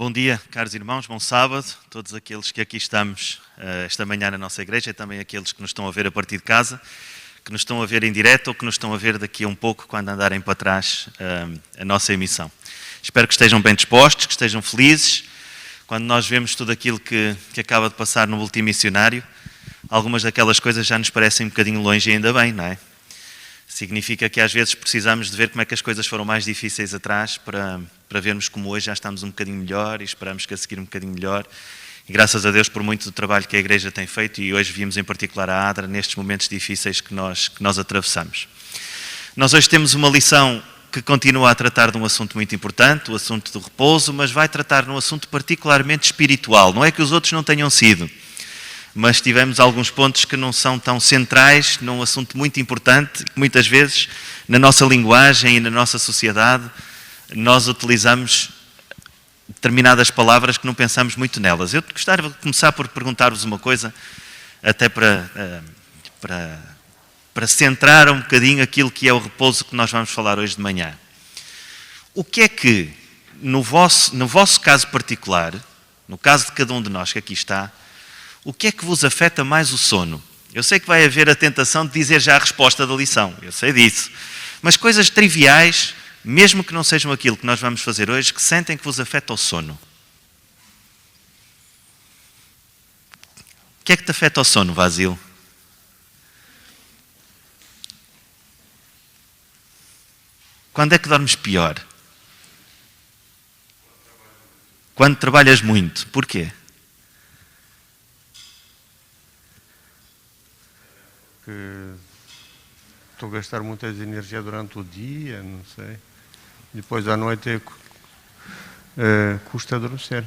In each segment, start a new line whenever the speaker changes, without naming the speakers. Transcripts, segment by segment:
Bom dia, caros irmãos, bom sábado, todos aqueles que aqui estamos esta manhã na nossa igreja e também aqueles que nos estão a ver a partir de casa, que nos estão a ver em direto ou que nos estão a ver daqui a um pouco quando andarem para trás a nossa emissão. Espero que estejam bem dispostos, que estejam felizes. Quando nós vemos tudo aquilo que acaba de passar no boletim missionário, algumas daquelas coisas já nos parecem um bocadinho longe e ainda bem, não é? Significa que às vezes precisamos de ver como é que as coisas foram mais difíceis atrás para vermos como hoje já estamos um bocadinho melhor e esperamos que a seguir um bocadinho melhor. E graças a Deus por muito do trabalho que a Igreja tem feito e hoje vimos em particular a ADRA nestes momentos difíceis que nós atravessamos. Nós hoje temos uma lição que continua a tratar de um assunto muito importante, o assunto do repouso, mas vai tratar de um assunto particularmente espiritual. Não é que os outros não tenham sido, mas tivemos alguns pontos que não são tão centrais num assunto muito importante, que muitas vezes na nossa linguagem e na nossa sociedade nós utilizamos determinadas palavras que não pensamos muito nelas. Eu gostaria de começar por perguntar-vos uma coisa, até para centrar um bocadinho aquilo que é o repouso que nós vamos falar hoje de manhã. O que é que, no vosso caso particular, no caso de cada um de nós que aqui está, o que é que vos afeta mais o sono? Eu sei que vai haver a tentação de dizer já a resposta da lição, eu sei disso. Mas coisas triviais, mesmo que não sejam aquilo que nós vamos fazer hoje, que sentem que vos afeta o sono. O que é que te afeta o sono, Vasil? Quando é que dormes pior? Quando trabalhas muito. Porquê?
Estou a gastar muita energia durante o dia, não sei. Depois à noite custa adormecer.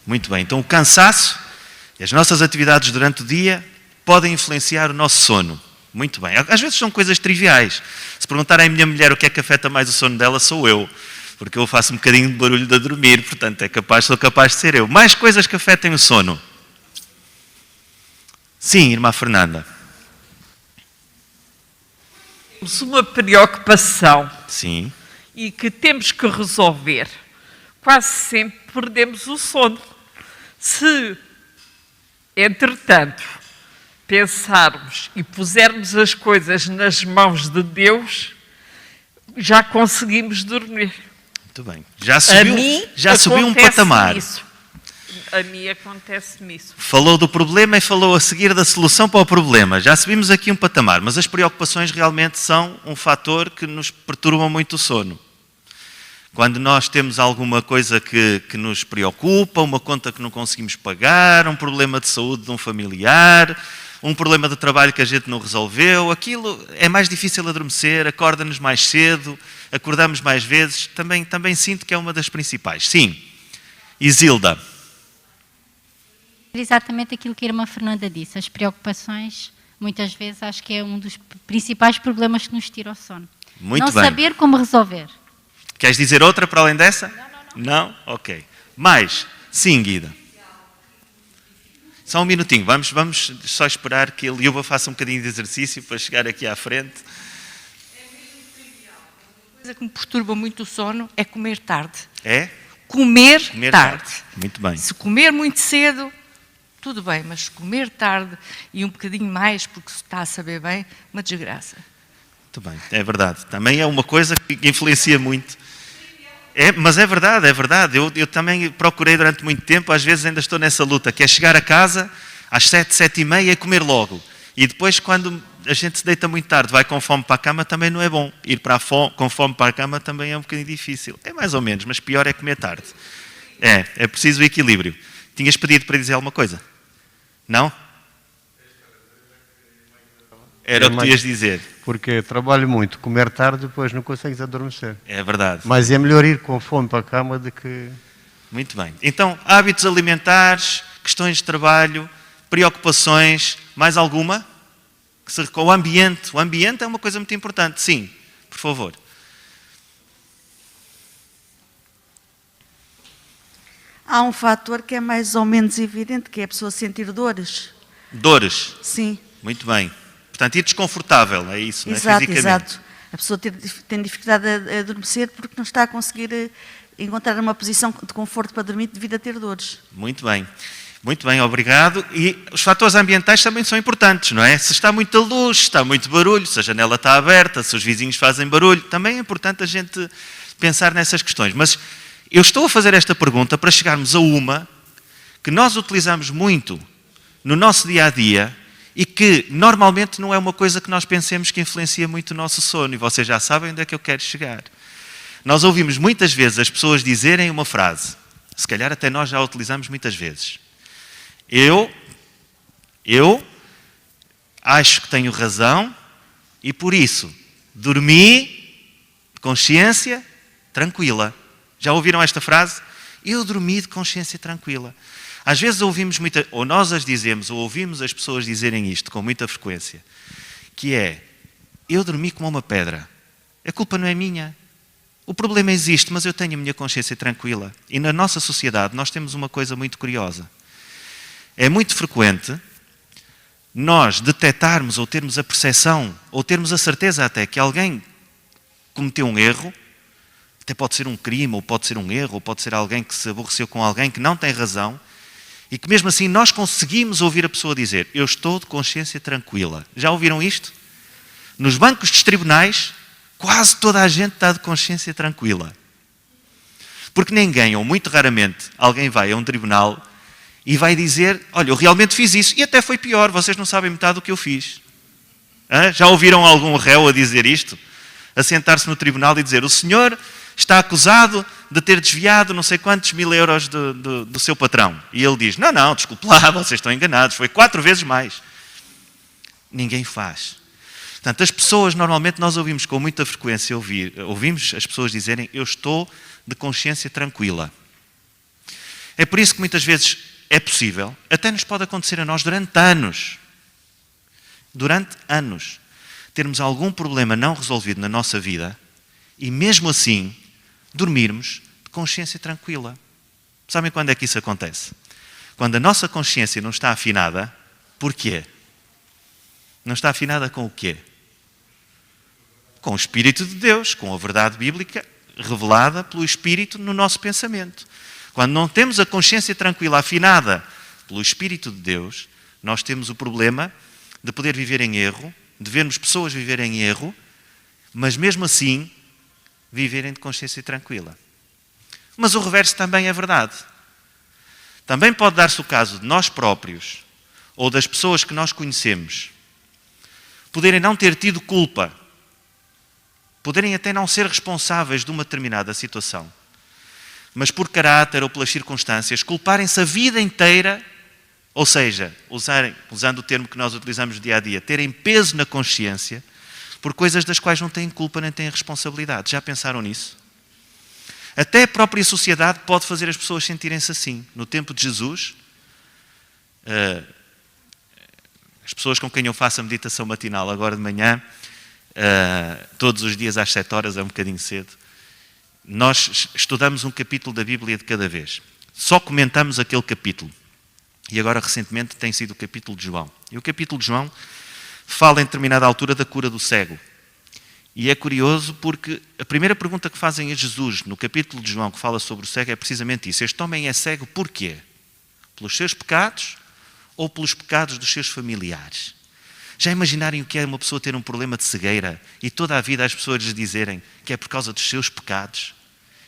Muito bem, então o cansaço e as nossas atividades durante o dia podem influenciar o nosso sono. Muito bem, às vezes são coisas triviais. Se perguntarem à minha mulher o que é que afeta mais o sono dela, sou eu. Porque eu faço um bocadinho de barulho de dormir, portanto sou capaz de ser eu. Mais coisas que afetem o sono. Sim, irmã Fernanda.
Temos uma preocupação.
Sim.
E que temos que resolver. Quase sempre perdemos o sono. Se, entretanto, pensarmos e pusermos as coisas nas mãos de Deus, já conseguimos dormir.
Muito bem. Já subiu um patamar.
Isso. A mim acontece-me isso.
Falou do problema e falou a seguir da solução para o problema. Já subimos aqui um patamar, mas as preocupações realmente são um fator que nos perturba muito o sono. Quando nós temos alguma coisa que nos preocupa, uma conta que não conseguimos pagar, um problema de saúde de um familiar, um problema de trabalho que a gente não resolveu, aquilo é mais difícil adormecer, acorda-nos mais cedo, acordamos mais vezes. Também sinto que é uma das principais. Sim. Isilda.
Exatamente aquilo que a irmã Fernanda disse. As preocupações, muitas vezes, acho que é um dos principais problemas que nos tira o sono.
Muito
não
bem.
saber como resolver.
Queres dizer outra para além dessa? Não? Ok. Mais? Sim, Guida. Só um minutinho. Vamos só esperar que a Liuba faça um bocadinho de exercício para chegar aqui à frente.
Uma coisa que me perturba muito o sono é comer tarde.
É?
Comer tarde.
Muito bem.
Se comer muito cedo, tudo bem, mas comer tarde e um bocadinho mais, porque se está a saber bem, uma desgraça.
Muito bem, é verdade. Também é uma coisa que influencia muito. Mas é verdade. Eu também procurei durante muito tempo, às vezes ainda estou nessa luta, que é chegar a casa às 7, 7:30 e comer logo. E depois, quando a gente se deita muito tarde, vai com fome para a cama, também não é bom. Ir com fome para a cama também é um bocadinho difícil. É mais ou menos, mas pior é comer tarde. É preciso o equilíbrio. Tinhas pedido para dizer alguma coisa? Não? Era o que tu ias dizer.
Porque trabalho muito, comer tarde, depois não consegues adormecer.
É verdade.
Mas é melhor ir com fome para a cama do que...
Muito bem. Então, hábitos alimentares, questões de trabalho, preocupações, mais alguma? O ambiente. O ambiente é uma coisa muito importante. Sim, por favor.
Há um fator que é mais ou menos evidente, que é a pessoa sentir dores.
Dores?
Sim.
Muito bem. Portanto, ir desconfortável, é isso,
exato,
não é? Fisicamente.
Exato. A pessoa tem dificuldade a adormecer porque não está a conseguir encontrar uma posição de conforto para dormir devido a ter dores.
Muito bem, obrigado. E os fatores ambientais também são importantes, não é? Se está muita luz, se está muito barulho, se a janela está aberta, se os vizinhos fazem barulho, também é importante a gente pensar nessas questões. Mas eu estou a fazer esta pergunta para chegarmos a uma que nós utilizamos muito no nosso dia-a-dia e que normalmente não é uma coisa que nós pensemos que influencia muito o nosso sono. E vocês já sabem onde é que eu quero chegar. Nós ouvimos muitas vezes as pessoas dizerem uma frase, se calhar até nós já a utilizamos muitas vezes. Eu acho que tenho razão e por isso dormi de consciência tranquila. Já ouviram esta frase? Eu dormi de consciência tranquila. Às vezes ouvimos ou nós as dizemos, ou ouvimos as pessoas dizerem isto com muita frequência, que é, eu dormi como uma pedra. A culpa não é minha. O problema existe, mas eu tenho a minha consciência tranquila. E na nossa sociedade nós temos uma coisa muito curiosa. É muito frequente nós detectarmos ou termos a percepção, ou termos a certeza até que alguém cometeu um erro, até pode ser um crime, ou pode ser um erro, ou pode ser alguém que se aborreceu com alguém que não tem razão, e que mesmo assim nós conseguimos ouvir a pessoa dizer, eu estou de consciência tranquila. Já ouviram isto? Nos bancos dos tribunais, quase toda a gente está de consciência tranquila. Porque ninguém, ou muito raramente, alguém vai a um tribunal e vai dizer, olha, eu realmente fiz isso, e até foi pior, vocês não sabem metade do que eu fiz. Já ouviram algum réu a dizer isto? A sentar-se no tribunal e dizer, o senhor está acusado de ter desviado não sei quantos mil euros do seu patrão. E ele diz, não, desculpe lá, vocês estão enganados, foi 4 vezes mais. Ninguém faz. Portanto, as pessoas, normalmente nós ouvimos com muita frequência, ouvimos as pessoas dizerem, eu estou de consciência tranquila. É por isso que muitas vezes é possível, até nos pode acontecer a nós durante anos, termos algum problema não resolvido na nossa vida e mesmo assim dormirmos de consciência tranquila. Sabem quando é que isso acontece? Quando a nossa consciência não está afinada, porquê? Não está afinada com o quê? Com o Espírito de Deus, com a verdade bíblica revelada pelo Espírito no nosso pensamento. Quando não temos a consciência tranquila afinada pelo Espírito de Deus, nós temos o problema de poder viver em erro, de vermos pessoas viverem em erro, mas mesmo assim viverem de consciência tranquila. Mas o reverso também é verdade. Também pode dar-se o caso de nós próprios ou das pessoas que nós conhecemos poderem não ter tido culpa, poderem até não ser responsáveis de uma determinada situação, mas por caráter ou pelas circunstâncias, culparem-se a vida inteira, ou seja, usando o termo que nós utilizamos no dia a dia, terem peso na consciência por coisas das quais não têm culpa nem têm responsabilidade. Já pensaram nisso? Até a própria sociedade pode fazer as pessoas sentirem-se assim. No tempo de Jesus, as pessoas com quem eu faço a meditação matinal agora de manhã, todos os dias às 7 horas, é um bocadinho cedo, nós estudamos um capítulo da Bíblia de cada vez. Só comentamos aquele capítulo. E agora, recentemente, tem sido o capítulo de João. E o capítulo de João fala, em determinada altura, da cura do cego. E é curioso porque a primeira pergunta que fazem a Jesus, no capítulo de João, que fala sobre o cego, é precisamente isso. Este homem é cego porquê? Pelos seus pecados ou pelos pecados dos seus familiares? Já imaginarem o que é uma pessoa ter um problema de cegueira e toda a vida as pessoas lhes dizerem que é por causa dos seus pecados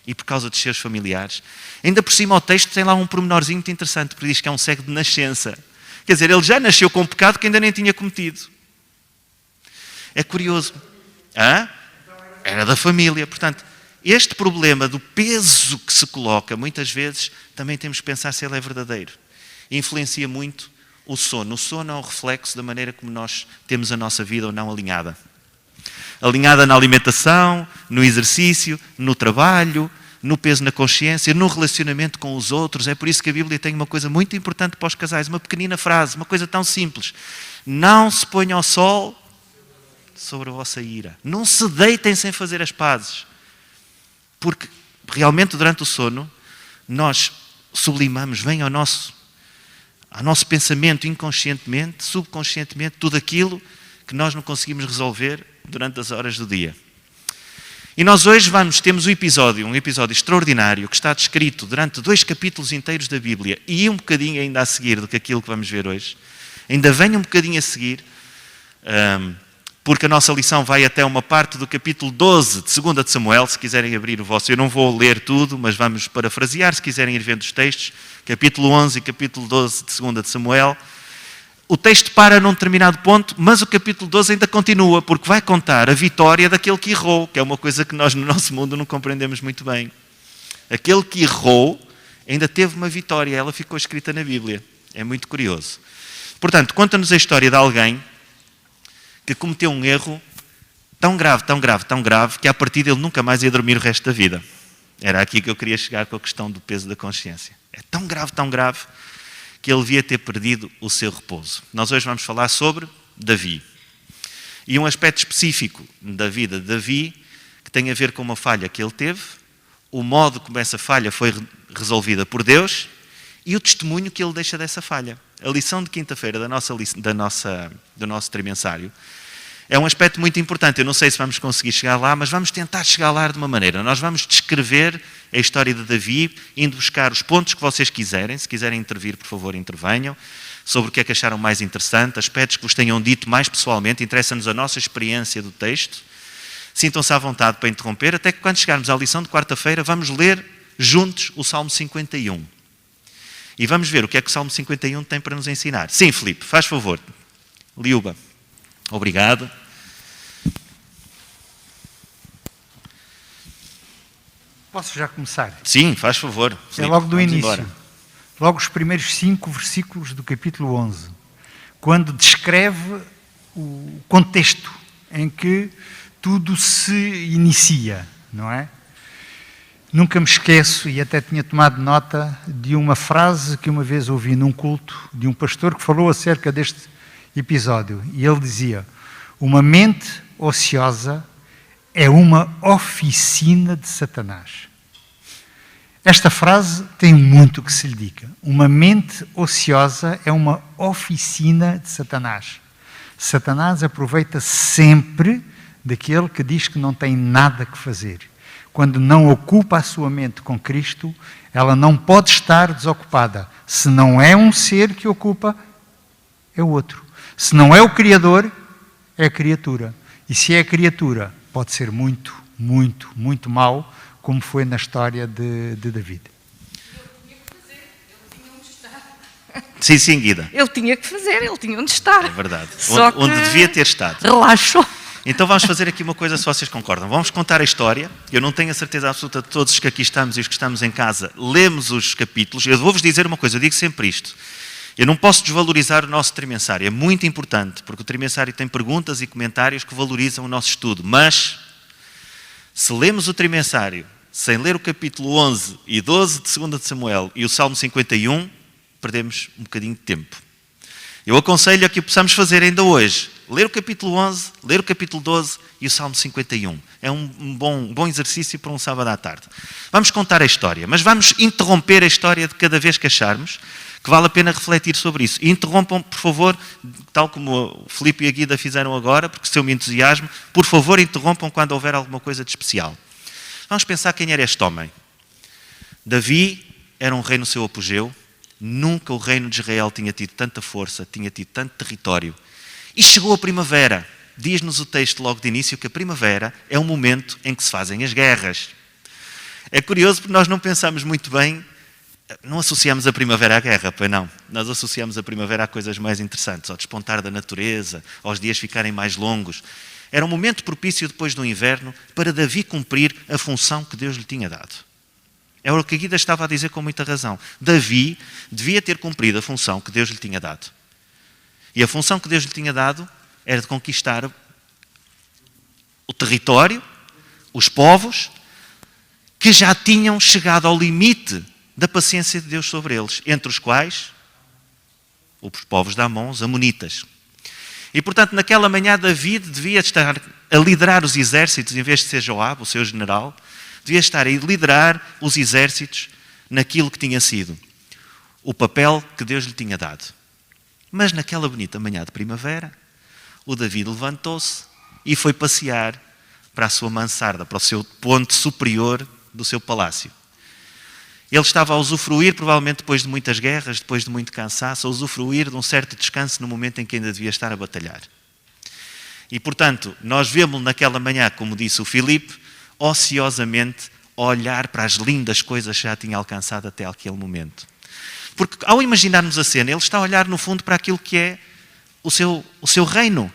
e por causa dos seus familiares? Ainda por cima o texto tem lá um pormenorzinho muito interessante, porque diz que é um cego de nascença. Quer dizer, ele já nasceu com um pecado que ainda nem tinha cometido. É curioso. Era da família. Portanto, este problema do peso que se coloca, muitas vezes, também temos que pensar se ele é verdadeiro. Influencia muito o sono. O sono é um reflexo da maneira como nós temos a nossa vida ou não alinhada. Alinhada na alimentação, no exercício, no trabalho, no peso na consciência, no relacionamento com os outros. É por isso que a Bíblia tem uma coisa muito importante para os casais, uma pequenina frase, uma coisa tão simples. Não se ponha ao sol sobre a vossa ira. Não se deitem sem fazer as pazes. Porque realmente durante o sono nós sublimamos, vem ao nosso pensamento inconscientemente, subconscientemente, tudo aquilo que nós não conseguimos resolver durante as horas do dia. E nós hoje temos um episódio extraordinário, que está descrito durante 2 capítulos inteiros da Bíblia, e um bocadinho ainda a seguir do que aquilo que vamos ver hoje. Ainda vem um bocadinho a seguir, porque a nossa lição vai até uma parte do capítulo 12 de 2 de Samuel, se quiserem abrir o vosso. Eu não vou ler tudo, mas vamos parafrasear, se quiserem ir vendo os textos. Capítulo 11 e capítulo 12 de 2 de Samuel. O texto para num determinado ponto, mas o capítulo 12 ainda continua, porque vai contar a vitória daquele que errou, que é uma coisa que nós no nosso mundo não compreendemos muito bem. Aquele que errou ainda teve uma vitória, ela ficou escrita na Bíblia. É muito curioso. Portanto, conta-nos a história de alguém que cometeu um erro tão grave, que a partir dele nunca mais ia dormir o resto da vida. Era aqui que eu queria chegar com a questão do peso da consciência. É tão grave, que ele devia ter perdido o seu repouso. Nós hoje vamos falar sobre Davi. E um aspecto específico da vida de Davi, que tem a ver com uma falha que ele teve, o modo como essa falha foi resolvida por Deus e o testemunho que ele deixa dessa falha. A lição de quinta-feira do nosso trimensário é um aspecto muito importante. Eu não sei se vamos conseguir chegar lá, mas vamos tentar chegar lá de uma maneira. Nós vamos descrever a história de Davi, indo buscar os pontos que vocês quiserem. Se quiserem intervir, por favor, intervenham. Sobre o que é que acharam mais interessante, aspectos que vos tenham dito mais pessoalmente. Interessa-nos a nossa experiência do texto. Sintam-se à vontade para interromper, até que quando chegarmos à lição de quarta-feira, vamos ler juntos o Salmo 51. E vamos ver o que é que o Salmo 51 tem para nos ensinar. Sim, Filipe, faz favor. Liuba. Obrigado.
Posso já começar?
Sim, faz favor. Filipe,
é logo do início.
Embora.
Logo os primeiros 5 versículos do capítulo 11. Quando descreve o contexto em que tudo se inicia, não é? Nunca me esqueço, e até tinha tomado nota, de uma frase que uma vez ouvi num culto de um pastor que falou acerca deste episódio. E ele dizia: uma mente ociosa é uma oficina de Satanás. Esta frase tem muito que se lhe diga. Uma mente ociosa é uma oficina de Satanás. Satanás aproveita sempre daquele que diz que não tem nada que fazer. Quando não ocupa a sua mente com Cristo, ela não pode estar desocupada. Se não é um ser que ocupa, é o outro. Se não é o Criador, é a criatura. E se é a criatura, pode ser muito, muito, muito mau, como foi na história de David.
Sim, Guida.
Ele tinha que fazer, ele tinha onde estar.
É verdade.
Só
Onde
que
devia ter estado.
Relaxou.
Então vamos fazer aqui uma coisa, se vocês concordam. Vamos contar a história. Eu não tenho a certeza absoluta de todos os que aqui estamos e os que estamos em casa. Lemos os capítulos. Eu vou-vos dizer uma coisa, eu digo sempre isto. Eu não posso desvalorizar o nosso trimensário. É muito importante, porque o trimensário tem perguntas e comentários que valorizam o nosso estudo. Mas, se lemos o trimensário sem ler o capítulo 11 e 12 de 2 de Samuel e o Salmo 51, perdemos um bocadinho de tempo. Eu aconselho a que o possamos fazer ainda hoje. Ler o capítulo 11, ler o capítulo 12 e o Salmo 51. É um bom exercício para um sábado à tarde. Vamos contar a história, mas vamos interromper a história de cada vez que acharmos que vale a pena refletir sobre isso. E interrompam, por favor, tal como o Filipe e a Guida fizeram agora, porque se eu me entusiasmo, por favor, interrompam quando houver alguma coisa de especial. Vamos pensar quem era este homem. Davi era um rei no seu apogeu. Nunca o reino de Israel tinha tido tanta força, tinha tido tanto território. E chegou a primavera. Diz-nos o texto logo de início que a primavera é o momento em que se fazem as guerras. É curioso porque nós não pensamos muito bem, não associamos a primavera à guerra, pois não. Nós associamos a primavera a coisas mais interessantes, ao despontar da natureza, aos dias ficarem mais longos. Era um momento propício depois do inverno para Davi cumprir a função que Deus lhe tinha dado. É o que a Guida estava a dizer com muita razão. Davi devia ter cumprido a função que Deus lhe tinha dado. E a função que Deus lhe tinha dado era de conquistar o território, os povos, que já tinham chegado ao limite da paciência de Deus sobre eles, entre os quais os povos de Amon, os amonitas. E, portanto, naquela manhã Davi devia estar a liderar os exércitos, em vez de ser Joabe, o seu general, devia estar a liderar os exércitos naquilo que tinha sido o papel que Deus lhe tinha dado. Mas naquela bonita manhã de primavera, o Davi levantou-se e foi passear para a sua mansarda, para o seu ponto superior do seu palácio. Ele estava a usufruir, provavelmente depois de muitas guerras, depois de muito cansaço, a usufruir de um certo descanso no momento em que ainda devia estar a batalhar. E, portanto, nós vemos-lo naquela manhã, como disse o Filipe, ociosamente a olhar para as lindas coisas que já tinha alcançado até aquele momento. Porque, ao imaginarmos a cena, ele está a olhar, no fundo, para aquilo que é o seu reino.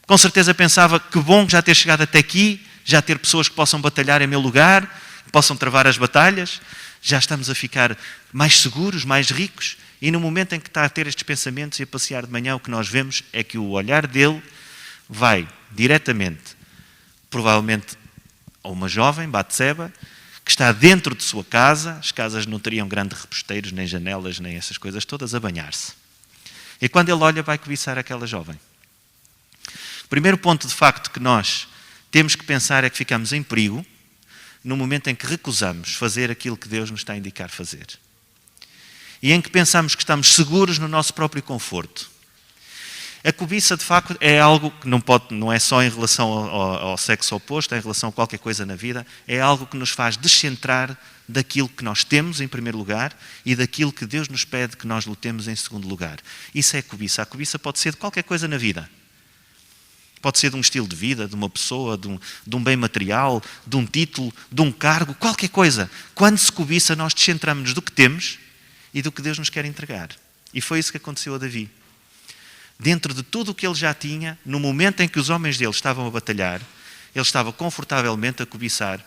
Com certeza pensava que bom já ter chegado até aqui, já ter pessoas que possam batalhar em meu lugar, que possam travar as batalhas, já estamos a ficar mais seguros, mais ricos. E no momento em que está a ter estes pensamentos e a passear de manhã, o que nós vemos é que o olhar dele vai diretamente, provavelmente, a uma jovem, Batseba, que está dentro de sua casa. As casas não teriam grandes reposteiros, nem janelas, nem essas coisas todas, a banhar-se. E quando ele olha, vai cobiçar aquela jovem. O primeiro ponto, de facto, que nós temos que pensar é que ficamos em perigo no momento em que recusamos fazer aquilo que Deus nos está a indicar fazer. E em que pensamos que estamos seguros no nosso próprio conforto. A cobiça, de facto, é algo que não é só em relação ao sexo oposto, é em relação a qualquer coisa na vida, é algo que nos faz descentrar daquilo que nós temos, em primeiro lugar, e daquilo que Deus nos pede que nós lutemos em segundo lugar. Isso é cobiça. A cobiça pode ser de qualquer coisa na vida. Pode ser de um estilo de vida, de uma pessoa, de um bem material, de um título, de um cargo, qualquer coisa. Quando se cobiça, nós descentramos-nos do que temos e do que Deus nos quer entregar. E foi isso que aconteceu a Davi. Dentro de tudo o que ele já tinha, no momento em que os homens dele estavam a batalhar, ele estava confortavelmente a cobiçar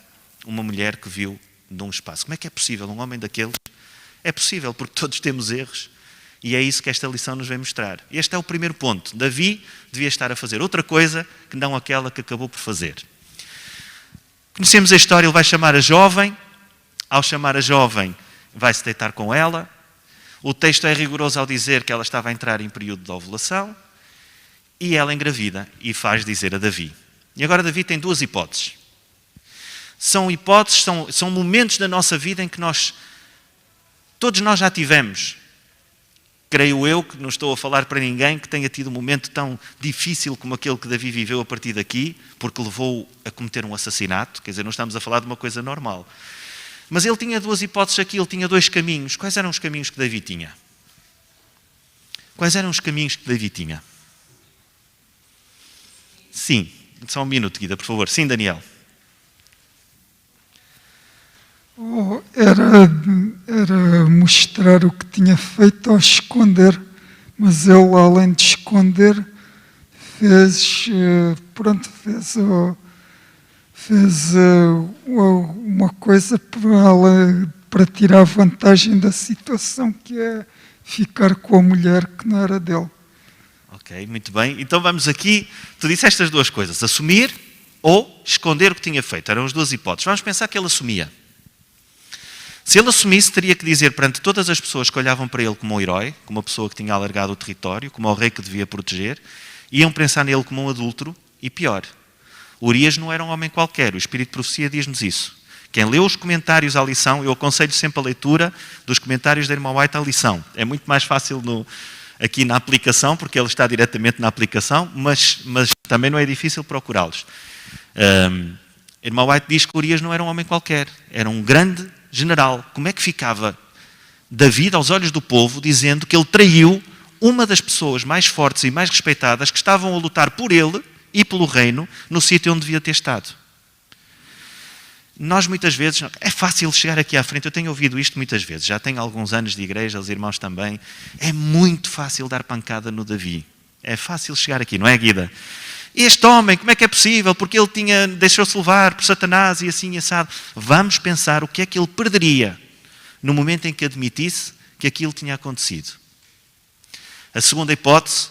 uma mulher que viu de um espaço. Como é que é possível um homem daqueles? É possível, porque todos temos erros. E é isso que esta lição nos vem mostrar. Este é o primeiro ponto. Davi devia estar a fazer outra coisa que não aquela que acabou por fazer. Conhecemos a história, ele vai chamar a jovem. Ao chamar a jovem, vai-se deitar com ela. O texto é rigoroso ao dizer que ela estava a entrar em período de ovulação. E ela engravida e faz dizer a Davi. E agora Davi tem duas hipóteses. São hipóteses, são momentos da nossa vida em que todos nós já tivemos. Creio eu que não estou a falar para ninguém que tenha tido um momento tão difícil como aquele que Davi viveu a partir daqui, porque levou a cometer um assassinato. Quer dizer, não estamos a falar de uma coisa normal. Mas ele tinha duas hipóteses aqui, ele tinha dois caminhos. Quais eram os caminhos que Davi tinha? Quais eram os caminhos que Davi tinha? Sim, só um minuto, Guida, por favor. Sim, Daniel.
Era mostrar o que tinha feito ao esconder, mas ele, além de esconder, fez uma coisa para tirar vantagem da situação, que é ficar com a mulher que não era dele.
Ok, muito bem. Então vamos aqui, tu disseste as duas coisas, assumir ou esconder o que tinha feito. Eram as duas hipóteses. Vamos pensar que ele assumia. Se ele assumisse, teria que dizer perante todas as pessoas que olhavam para ele como um herói, como uma pessoa que tinha alargado o território, como o rei que devia proteger, iam pensar nele como um adúltero e pior. Urias não era um homem qualquer, o Espírito de Profecia diz-nos isso. Quem leu os comentários à lição, eu aconselho sempre a leitura dos comentários da irmã White à lição. É muito mais fácil aqui na aplicação, porque ele está diretamente na aplicação, mas também não é difícil procurá-los. A irmã White diz que Urias não era um homem qualquer, era um grande general. Como é que ficava Davi aos olhos do povo dizendo que ele traiu uma das pessoas mais fortes e mais respeitadas que estavam a lutar por ele e pelo reino no sítio onde devia ter estado? Nós muitas vezes, é fácil chegar aqui à frente, eu tenho ouvido isto muitas vezes, já tenho alguns anos de igreja, os irmãos também, é muito fácil dar pancada no Davi. É fácil chegar aqui, não é, Guida? Este homem, como é que é possível? Porque ele deixou-se levar por Satanás e assim assado. Vamos pensar o que é que ele perderia no momento em que admitisse que aquilo tinha acontecido. A segunda hipótese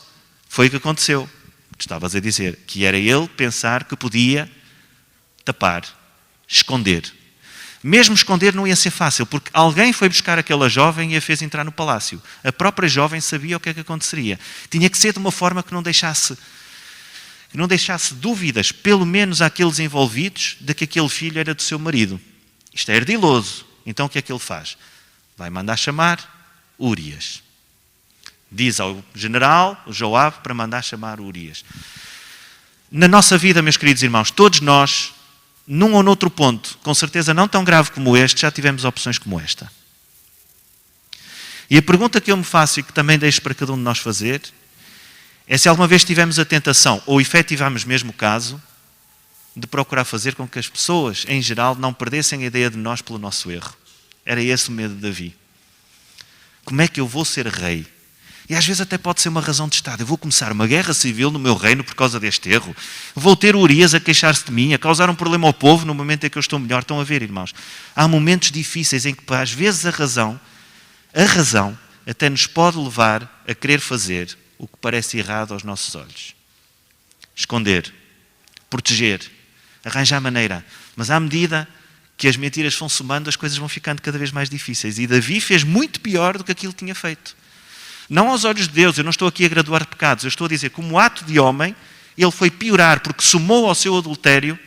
foi o que aconteceu. Estavas a dizer que era ele pensar que podia tapar, esconder. Mesmo esconder não ia ser fácil, porque alguém foi buscar aquela jovem e a fez entrar no palácio. A própria jovem sabia o que é que aconteceria. Tinha que ser de uma forma que não deixasse dúvidas, pelo menos àqueles envolvidos, de que aquele filho era do seu marido. Isto é ardiloso. Então o que é que ele faz? Vai mandar chamar Urias. Diz ao general, o Joabe, para mandar chamar Urias. Na nossa vida, meus queridos irmãos, todos nós, num ou noutro ponto, com certeza não tão grave como este, já tivemos opções como esta. E a pergunta que eu me faço e que também deixo para cada um de nós fazer é se alguma vez tivemos a tentação, ou efetivamos mesmo o caso, de procurar fazer com que as pessoas, em geral, não perdessem a ideia de nós pelo nosso erro. Era esse o medo de Davi. Como é que eu vou ser rei? E às vezes até pode ser uma razão de Estado. Eu vou começar uma guerra civil no meu reino por causa deste erro. Vou ter Urias a queixar-se de mim, a causar um problema ao povo no momento em que eu estou melhor. Estão a ver, irmãos? Há momentos difíceis em que, às vezes, a razão até nos pode levar a querer fazer o que parece errado aos nossos olhos. Esconder, proteger, arranjar maneira. Mas à medida que as mentiras vão somando, as coisas vão ficando cada vez mais difíceis. E Davi fez muito pior do que aquilo que tinha feito. Não aos olhos de Deus, eu não estou aqui a graduar pecados, eu estou a dizer, como ato de homem, ele foi piorar, porque somou ao seu adultério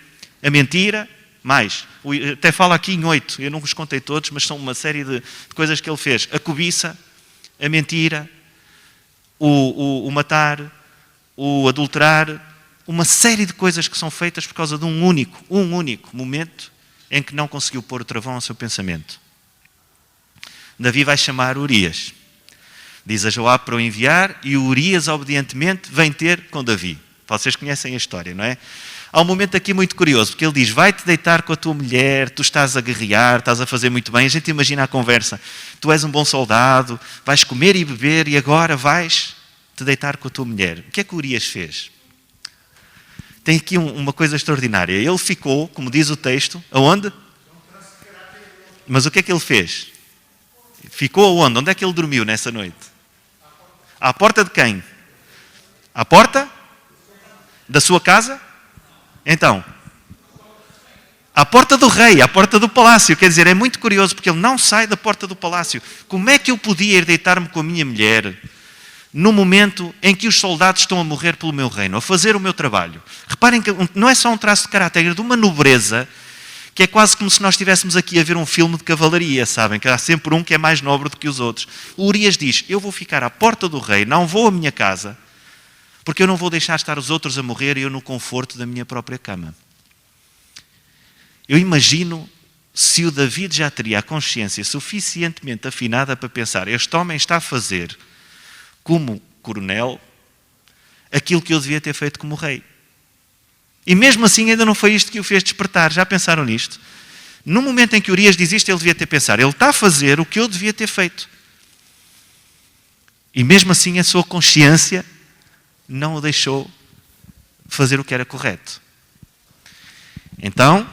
a mentira, mais. Até fala aqui em 8, eu não vos contei todos, mas são uma série de coisas que ele fez. A cobiça, a mentira, o matar, o adulterar, uma série de coisas que são feitas por causa de um único momento em que não conseguiu pôr o travão ao seu pensamento. Davi vai chamar Urias. Diz a Joabe para o enviar e o Urias obedientemente vem ter com Davi. Vocês conhecem a história, não é? Há um momento aqui muito curioso, porque ele diz, vai-te deitar com a tua mulher, tu estás a guerrear, estás a fazer muito bem. A gente imagina a conversa, tu és um bom soldado, vais comer e beber e agora vais te deitar com a tua mulher. O que é que Urias fez? Tem aqui uma coisa extraordinária. Ele ficou, como diz o texto, aonde? Mas o que é que ele fez? Ficou aonde? Onde é que ele dormiu nessa noite? À porta de quem? À porta? Da sua casa? Então, à porta do rei, à porta do palácio. Quer dizer, é muito curioso porque ele não sai da porta do palácio. Como é que eu podia ir deitar-me com a minha mulher no momento em que os soldados estão a morrer pelo meu reino, a fazer o meu trabalho? Reparem que não é só um traço de caráter, é de uma nobreza que é quase como se nós estivéssemos aqui a ver um filme de cavalaria, sabem? Que há sempre um que é mais nobre do que os outros. O Urias diz, eu vou ficar à porta do rei, não vou à minha casa, porque eu não vou deixar estar os outros a morrer e eu no conforto da minha própria cama. Eu imagino se o David já teria a consciência suficientemente afinada para pensar, este homem está a fazer, como coronel, aquilo que eu devia ter feito como rei. E mesmo assim ainda não foi isto que o fez despertar. Já pensaram nisto? No momento em que Urias diz isto, ele devia ter pensado, ele está a fazer o que eu devia ter feito. E mesmo assim a sua consciência não o deixou fazer o que era correto. Então,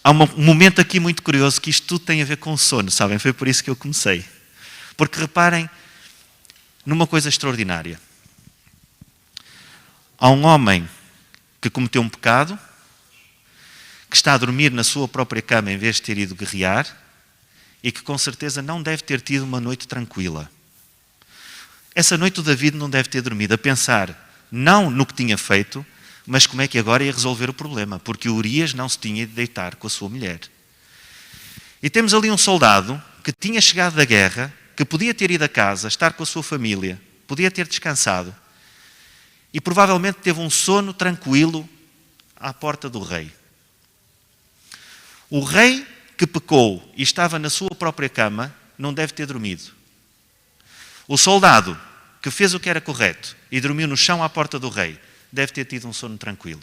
há um momento aqui muito curioso que isto tudo tem a ver com o sono, sabem? Foi por isso que eu comecei. Porque reparem numa coisa extraordinária. Há um homem que cometeu um pecado, que está a dormir na sua própria cama em vez de ter ido guerrear e que com certeza não deve ter tido uma noite tranquila. Essa noite o David não deve ter dormido a pensar não no que tinha feito, mas como é que agora ia resolver o problema, porque Urias não se tinha ido deitar com a sua mulher. E temos ali um soldado que tinha chegado da guerra, que podia ter ido a casa, estar com a sua família, podia ter descansado, e provavelmente teve um sono tranquilo à porta do rei. O rei que pecou e estava na sua própria cama não deve ter dormido. O soldado que fez o que era correto e dormiu no chão à porta do rei deve ter tido um sono tranquilo.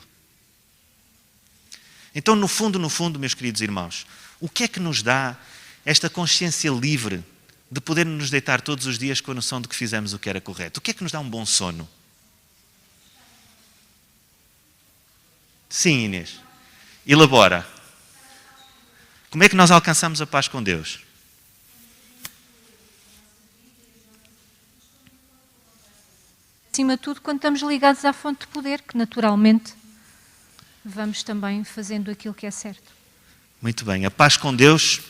Então, no fundo, meus queridos irmãos, o que é que nos dá esta consciência livre de poder nos deitar todos os dias com a noção de que fizemos o que era correto? O que é que nos dá um bom sono? Sim, Inês. Elabora. Como é que nós alcançamos a paz com Deus?
Acima de tudo, quando estamos ligados à fonte de poder, que naturalmente vamos também fazendo aquilo que é certo.
Muito bem. A paz com Deus,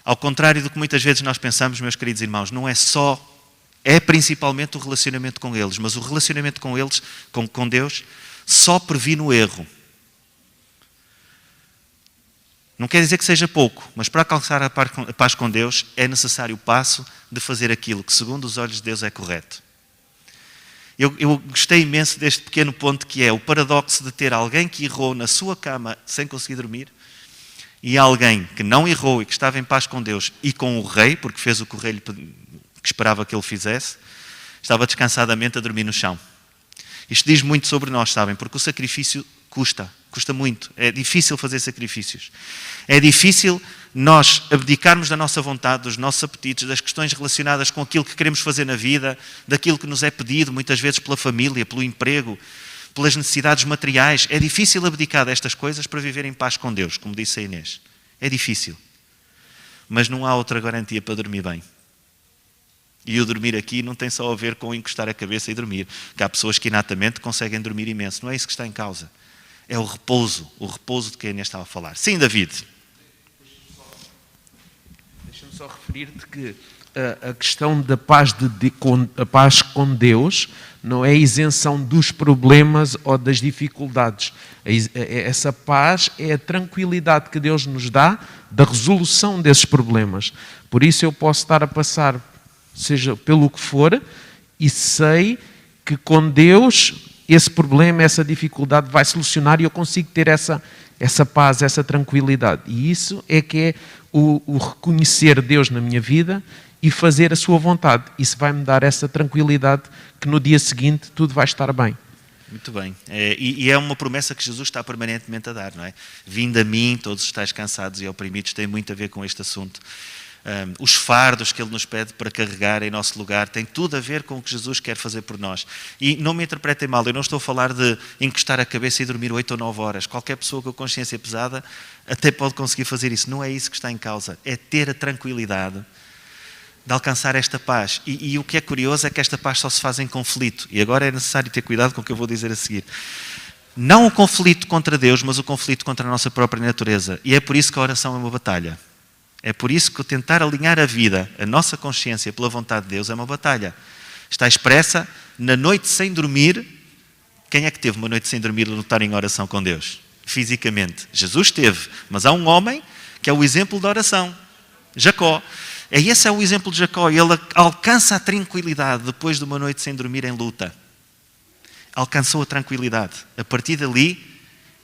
ao contrário do que muitas vezes nós pensamos, meus queridos irmãos, não é só, é principalmente o relacionamento com eles, mas o relacionamento com eles, com Deus, só previne o erro. Não quer dizer que seja pouco, mas para alcançar a paz com Deus é necessário o passo de fazer aquilo que, segundo os olhos de Deus, é correto. Eu gostei imenso deste pequeno ponto que é o paradoxo de ter alguém que errou na sua cama sem conseguir dormir e alguém que não errou e que estava em paz com Deus e com o rei, porque fez o que o rei que esperava que ele fizesse, estava descansadamente a dormir no chão. Isto diz muito sobre nós, sabem, porque o sacrifício custa muito. É difícil fazer sacrifícios. É difícil nós abdicarmos da nossa vontade, dos nossos apetites, das questões relacionadas com aquilo que queremos fazer na vida, daquilo que nos é pedido, muitas vezes pela família, pelo emprego, pelas necessidades materiais. É difícil abdicar destas coisas para viver em paz com Deus, como disse a Inês. É difícil. Mas não há outra garantia para dormir bem. E o dormir aqui não tem só a ver com encostar a cabeça e dormir. Que há pessoas que inatamente conseguem dormir imenso. Não é isso que está em causa. É o repouso de que a Inês estava a falar. Sim, David.
Deixa-me só referir-te que a questão da paz, a paz com Deus não é isenção dos problemas ou das dificuldades. Essa paz é a tranquilidade que Deus nos dá da resolução desses problemas. Por isso eu posso estar a passar, seja pelo que for, e sei que com Deus esse problema, essa dificuldade vai solucionar e eu consigo ter essa paz, essa tranquilidade. E isso é que é o reconhecer Deus na minha vida e fazer a sua vontade. Isso vai-me dar essa tranquilidade que no dia seguinte tudo vai estar bem.
Muito bem. E é uma promessa que Jesus está permanentemente a dar, não é? Vinde a mim, todos estáis cansados e oprimidos, tem muito a ver com este assunto. Os fardos que Ele nos pede para carregar em nosso lugar, tem tudo a ver com o que Jesus quer fazer por nós. E não me interpretem mal, eu não estou a falar de encostar a cabeça e dormir 8 ou 9 horas. Qualquer pessoa com a consciência pesada até pode conseguir fazer isso. Não é isso que está em causa. É ter a tranquilidade de alcançar esta paz. E o que é curioso é que esta paz só se faz em conflito. E agora é necessário ter cuidado com o que eu vou dizer a seguir. Não o conflito contra Deus, mas o conflito contra a nossa própria natureza. E é por isso que a oração é uma batalha. É por isso que tentar alinhar a vida, a nossa consciência pela vontade de Deus é uma batalha. Está expressa na noite sem dormir. Quem é que teve uma noite sem dormir a lutar em oração com Deus? Fisicamente. Jesus teve. Mas há um homem que é o exemplo da oração. Jacó. Esse é o exemplo de Jacó. Ele alcança a tranquilidade depois de uma noite sem dormir em luta. Alcançou a tranquilidade. A partir dali,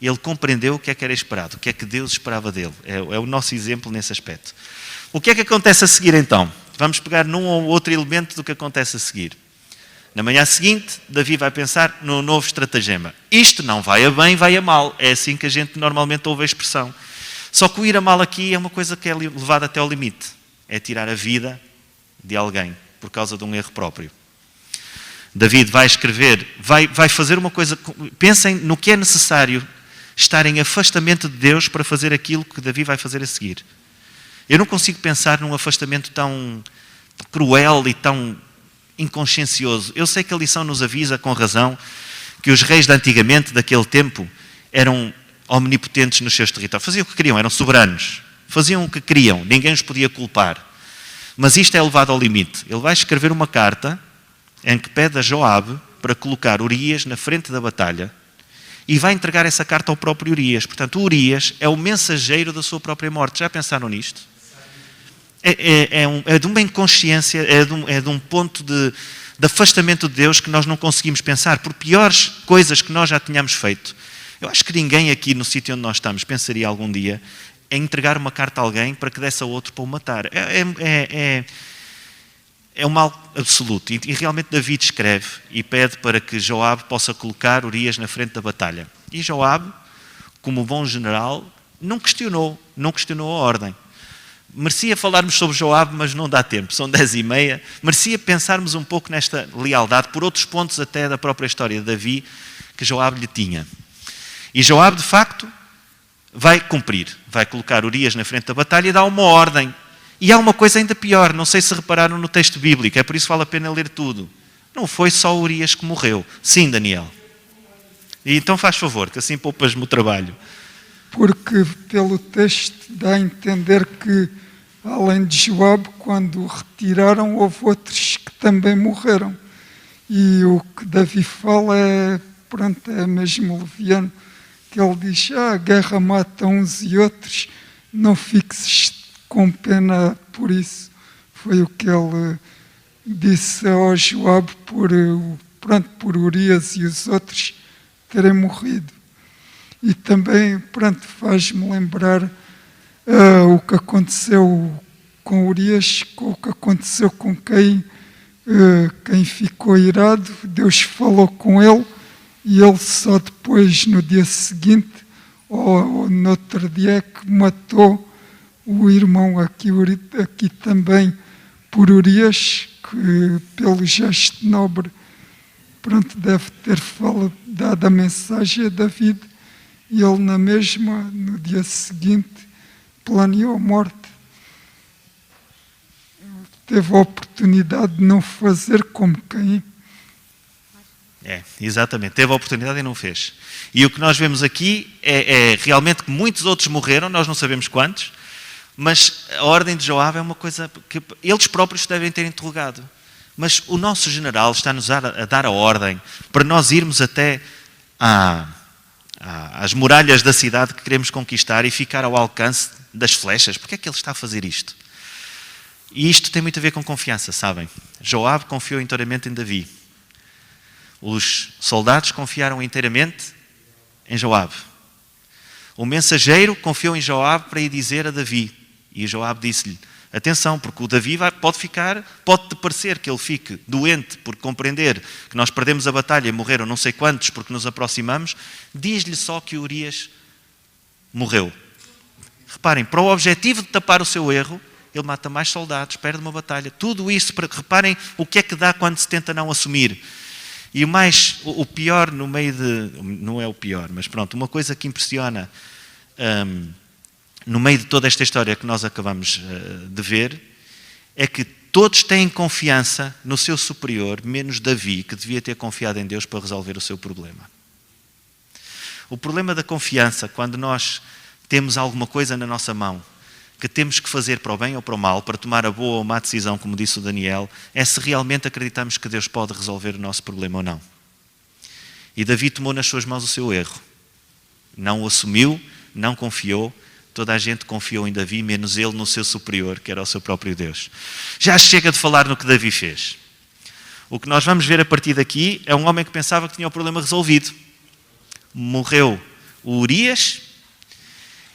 ele compreendeu o que é que era esperado, o que é que Deus esperava dele. É o nosso exemplo nesse aspecto. O que é que acontece a seguir então? Vamos pegar num ou outro elemento do que acontece a seguir. Na manhã seguinte, Davi vai pensar num novo estratagema. Isto não vai a bem, vai a mal. É assim que a gente normalmente ouve a expressão. Só que o ir a mal aqui é uma coisa que é levada até ao limite. É tirar a vida de alguém por causa de um erro próprio. David vai escrever, vai fazer uma coisa. Pensem no que é necessário estar em afastamento de Deus para fazer aquilo que Davi vai fazer a seguir. Eu não consigo pensar num afastamento tão cruel e tão inconsciencioso. Eu sei que a lição nos avisa, com razão, que os reis de antigamente, daquele tempo, eram omnipotentes nos seus territórios. Faziam o que queriam, eram soberanos. Faziam o que queriam, ninguém os podia culpar. Mas isto é levado ao limite. Ele vai escrever uma carta em que pede a Joabe para colocar Urias na frente da batalha e vai entregar essa carta ao próprio Urias. Portanto, o Urias é o mensageiro da sua própria morte. Já pensaram nisto? É de uma inconsciência, é de um ponto de afastamento de Deus que nós não conseguimos pensar, por piores coisas que nós já tínhamos feito. Eu acho que ninguém aqui no sítio onde nós estamos pensaria algum dia em entregar uma carta a alguém para que desse a outro para o matar. É um mal absoluto. E realmente David escreve e pede para que Joabe possa colocar Urias na frente da batalha. E Joabe, como bom general, não questionou a ordem. Merecia falarmos sobre Joabe, mas não dá tempo, são 10h30. Merecia pensarmos um pouco nesta lealdade, por outros pontos até da própria história de Davi, que Joabe lhe tinha. E Joabe, de facto, vai cumprir. Vai colocar Urias na frente da batalha e dá uma ordem. E há uma coisa ainda pior, não sei se repararam no texto bíblico, é por isso que vale a pena ler tudo. Não foi só Urias que morreu. Sim, Daniel. E então faz favor, que assim poupas-me o trabalho.
Porque pelo texto dá a entender que, além de Joabe, quando o retiraram, houve outros que também morreram. E o que Davi fala é mesmo leviano, que ele diz, a guerra mata uns e outros, não fiques com pena por isso. Foi o que ele disse ao Joabe por pronto, por Urias e os outros terem morrido. E também, pronto, faz-me lembrar o que aconteceu com Urias, com o que aconteceu com Caim. Quem ficou irado, Deus falou com ele e ele só depois, no dia seguinte, ou no outro dia, que matou o irmão aqui também por Urias, que pelo gesto nobre, pronto, deve ter dado a mensagem a David, e ele na mesma, no dia seguinte, planeou a morte. Teve a oportunidade de não fazer como Caim.
Exatamente. Teve a oportunidade e não fez. E o que nós vemos aqui é realmente que muitos outros morreram, nós não sabemos quantos, mas a ordem de Joabe é uma coisa que eles próprios devem ter interrogado. Mas o nosso general está-nos a dar a ordem para nós irmos até às muralhas da cidade que queremos conquistar e ficar ao alcance das flechas. Porque é que ele está a fazer isto? E isto tem muito a ver com confiança, sabem? Joabe confiou inteiramente em Davi. Os soldados confiaram inteiramente em Joabe. O mensageiro confiou em Joabe para ir dizer a Davi. E Joabe disse-lhe, atenção, porque o Davi pode-te parecer que ele fique doente por compreender que nós perdemos a batalha e morreram não sei quantos porque nos aproximamos, diz-lhe só que Urias morreu. Reparem, para o objetivo de tapar o seu erro, ele mata mais soldados, perde uma batalha. Tudo isso, reparem o que é que dá quando se tenta não assumir. E o pior no meio não é o pior, mas pronto, uma coisa que impressiona no meio de toda esta história que nós acabamos de ver, é que todos têm confiança no seu superior, menos Davi, que devia ter confiado em Deus para resolver o seu problema. O problema da confiança, quando nós temos alguma coisa na nossa mão, que temos que fazer para o bem ou para o mal, para tomar a boa ou má decisão, como disse o Daniel, é se realmente acreditamos que Deus pode resolver o nosso problema ou não. E Davi tomou nas suas mãos o seu erro. Não o assumiu, não confiou. Toda a gente confiou em Davi, menos ele no seu superior, que era o seu próprio Deus. Já chega de falar no que Davi fez. O que nós vamos ver a partir daqui é um homem que pensava que tinha o problema resolvido. Morreu o Urias.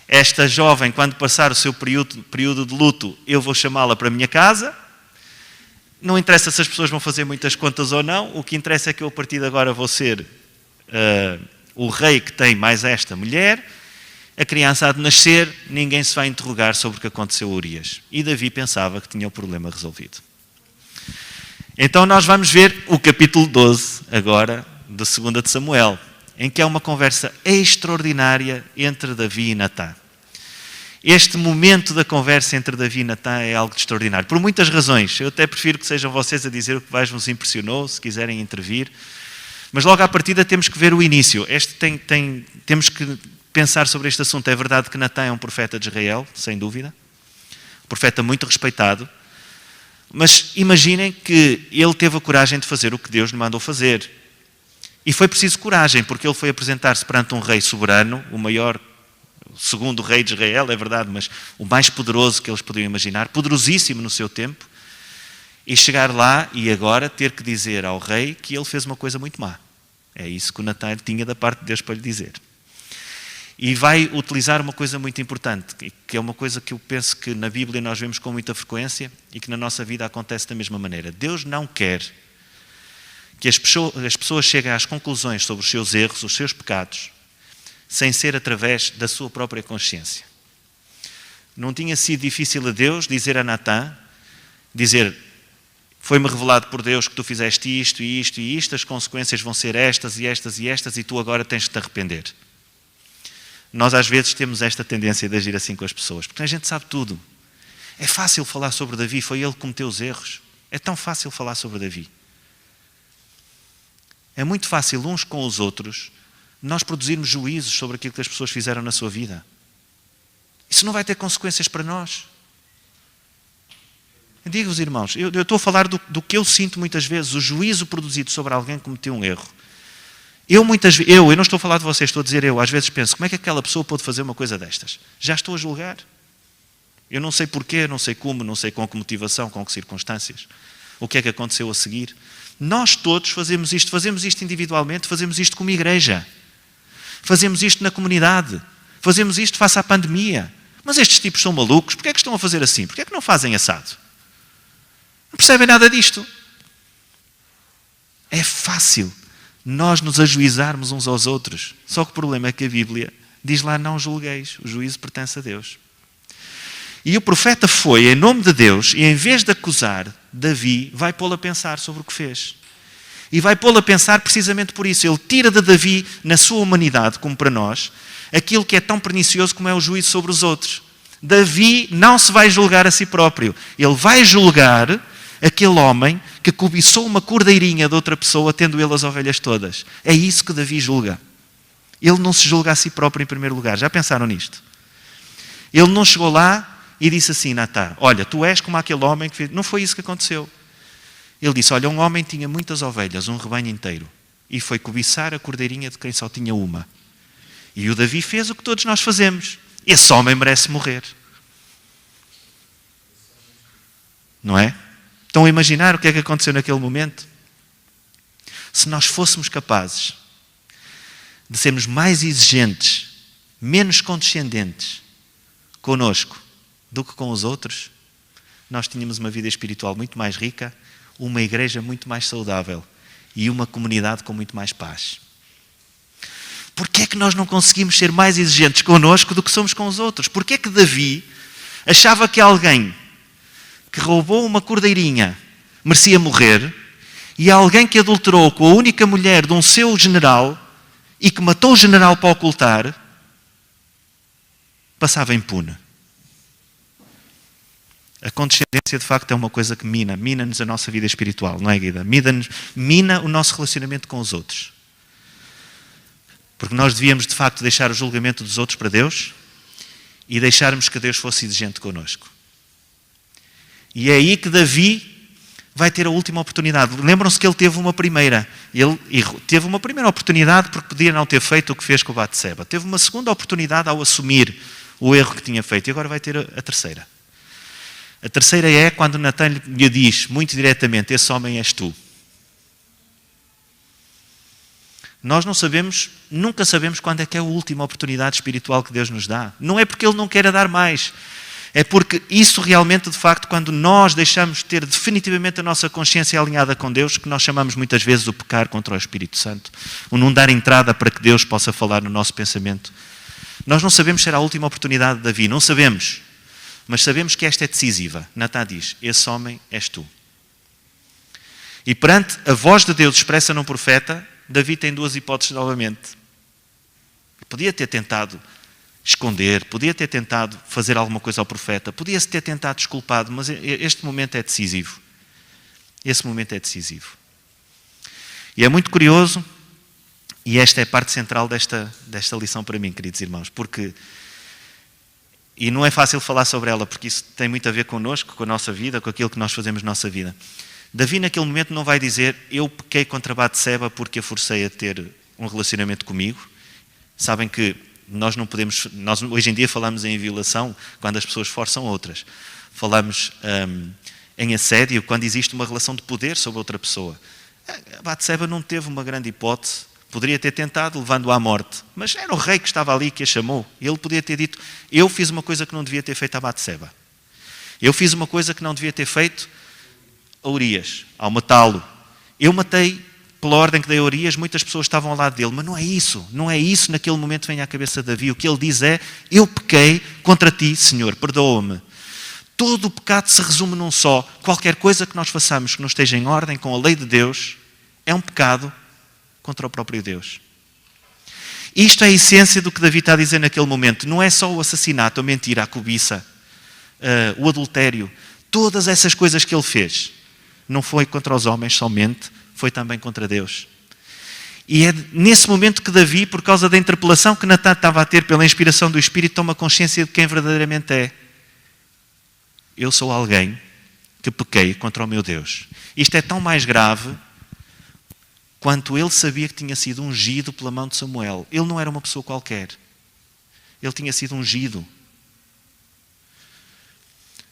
Esta jovem, quando passar o seu período de luto, eu vou chamá-la para a minha casa. Não interessa se as pessoas vão fazer muitas contas ou não. O que interessa é que eu, a partir de agora, vou ser o rei que tem mais esta mulher. A criança há de nascer, ninguém se vai interrogar sobre o que aconteceu a Urias. E Davi pensava que tinha o problema resolvido. Então nós vamos ver o capítulo 12, agora, de 2 de Samuel, em que é uma conversa extraordinária entre Davi e Natã. Este momento da conversa entre Davi e Natã é algo de extraordinário, por muitas razões. Eu até prefiro que sejam vocês a dizer o que mais vos impressionou, se quiserem intervir. Mas logo à partida temos que ver o início. Temos que pensar sobre este assunto. É verdade que Natã é um profeta de Israel, sem dúvida. Um profeta muito respeitado. Mas imaginem que ele teve a coragem de fazer o que Deus lhe mandou fazer. E foi preciso coragem, porque ele foi apresentar-se perante um rei soberano, o maior, o segundo rei de Israel, é verdade, mas o mais poderoso que eles podiam imaginar, poderosíssimo no seu tempo, e chegar lá e agora ter que dizer ao rei que ele fez uma coisa muito má. É isso que o Natã tinha da parte de Deus para lhe dizer. E vai utilizar uma coisa muito importante, que é uma coisa que eu penso que na Bíblia nós vemos com muita frequência e que na nossa vida acontece da mesma maneira. Deus não quer que as pessoas cheguem às conclusões sobre os seus erros, os seus pecados, sem ser através da sua própria consciência. Não tinha sido difícil a Deus dizer a Natã, foi-me revelado por Deus que tu fizeste isto e isto e isto, as consequências vão ser estas e estas e estas e tu agora tens de te arrepender. Nós às vezes temos esta tendência de agir assim com as pessoas, porque a gente sabe tudo. É fácil falar sobre Davi, foi ele que cometeu os erros. É tão fácil falar sobre Davi. É muito fácil uns com os outros nós produzirmos juízos sobre aquilo que as pessoas fizeram na sua vida. Isso não vai ter consequências para nós. Digo-vos, irmãos, eu estou a falar do que eu sinto muitas vezes, o juízo produzido sobre alguém que cometeu um erro. Eu não estou a falar de vocês, estou a dizer eu, às vezes penso, como é que aquela pessoa pode fazer uma coisa destas? Já estou a julgar. Eu não sei porquê, não sei como, não sei com que motivação, com que circunstâncias. O que é que aconteceu a seguir? Nós todos fazemos isto individualmente, fazemos isto como igreja. Fazemos isto na comunidade. Fazemos isto face à pandemia. Mas estes tipos são malucos, porquê é que estão a fazer assim? Porquê é que não fazem assado? Não percebem nada disto. É fácil nós nos ajuizarmos uns aos outros. Só que o problema é que a Bíblia diz lá: não julgueis, o juízo pertence a Deus. E o profeta foi em nome de Deus e, em vez de acusar Davi, vai pô-lo a pensar sobre o que fez. E vai pô-lo a pensar precisamente por isso. Ele tira de Davi, na sua humanidade, como para nós, aquilo que é tão pernicioso como é o juízo sobre os outros. Davi não se vai julgar a si próprio. Ele vai julgar aquele homem que cobiçou uma cordeirinha de outra pessoa, tendo ele as ovelhas todas. É isso que Davi julga. Ele não se julga a si próprio em primeiro lugar. Já pensaram nisto? Ele não chegou lá e disse assim: Natan, olha, tu és como aquele homem que fez... Não foi isso que aconteceu. Ele disse: olha, um homem tinha muitas ovelhas, um rebanho inteiro, e foi cobiçar a cordeirinha de quem só tinha uma. E o Davi fez o que todos nós fazemos. Esse homem merece morrer. Não é? Estão a imaginar o que é que aconteceu naquele momento? Se nós fôssemos capazes de sermos mais exigentes, menos condescendentes conosco do que com os outros, nós tínhamos uma vida espiritual muito mais rica, uma igreja muito mais saudável e uma comunidade com muito mais paz. Porquê é que nós não conseguimos ser mais exigentes connosco do que somos com os outros? Porquê é que Davi achava que alguém que roubou uma cordeirinha merecia morrer e alguém que adulterou com a única mulher de um seu general e que matou o general para ocultar passava impune? A condescendência, de facto, é uma coisa que mina-nos a nossa vida espiritual, não é, Guida? Mina o nosso relacionamento com os outros. Porque nós devíamos, de facto, deixar o julgamento dos outros para Deus e deixarmos que Deus fosse exigente connosco. E é aí que Davi vai ter a última oportunidade. Lembram-se que ele teve uma primeira. Ele teve uma primeira oportunidade porque podia não ter feito o que fez com o Batseba. Teve uma segunda oportunidade ao assumir o erro que tinha feito. E agora vai ter a terceira. A terceira é quando Natan lhe diz, muito diretamente: esse homem és tu. Nós nunca sabemos quando é que é a última oportunidade espiritual que Deus nos dá. Não é porque Ele não queira dar mais. É porque isso realmente, de facto, quando nós deixamos de ter definitivamente a nossa consciência alinhada com Deus, que nós chamamos muitas vezes o pecar contra o Espírito Santo, o não dar entrada para que Deus possa falar no nosso pensamento. Nós não sabemos se era a última oportunidade de Davi, não sabemos. Mas sabemos que esta é decisiva. Natan diz: esse homem és tu. E perante a voz de Deus expressa num profeta, Davi tem duas hipóteses novamente. Podia ter tentado esconder, podia ter tentado fazer alguma coisa ao profeta, podia-se ter tentado desculpado, mas este momento é decisivo. Esse momento é decisivo. E é muito curioso, e esta é a parte central desta lição para mim, queridos irmãos, porque... E não é fácil falar sobre ela, porque isso tem muito a ver connosco, com a nossa vida, com aquilo que nós fazemos na nossa vida. Davi, naquele momento, não vai dizer: eu pequei contra Batseba porque a forcei a ter um relacionamento comigo. Sabem que nós não podemos... Nós hoje em dia falamos em violação quando as pessoas forçam outras. Falamos em assédio quando existe uma relação de poder sobre outra pessoa. Batseba não teve uma grande hipótese. Poderia ter tentado, levando-o à morte. Mas era o rei que estava ali que a chamou. Ele podia ter dito: eu fiz uma coisa que não devia ter feito a Batseba. Eu fiz uma coisa que não devia ter feito a Urias, ao matá-lo. Eu matei, pela ordem que dei a Urias, muitas pessoas estavam ao lado dele. Mas não é isso. Não é isso naquele momento que vem à cabeça de Davi. O que ele diz é: eu pequei contra ti, Senhor, perdoa-me. Todo o pecado se resume num só. Qualquer coisa que nós façamos que não esteja em ordem com a lei de Deus é um pecado contra o próprio Deus. Isto é a essência do que Davi está a dizer naquele momento. Não é só o assassinato, a mentira, a cobiça, o adultério. Todas essas coisas que ele fez não foi contra os homens somente, foi também contra Deus. E é nesse momento que Davi, por causa da interpelação que Natan estava a ter pela inspiração do Espírito, toma consciência de quem verdadeiramente é. Eu sou alguém que pequei contra o meu Deus. Isto é tão mais grave quanto ele sabia que tinha sido ungido pela mão de Samuel. Ele não era uma pessoa qualquer. Ele tinha sido ungido.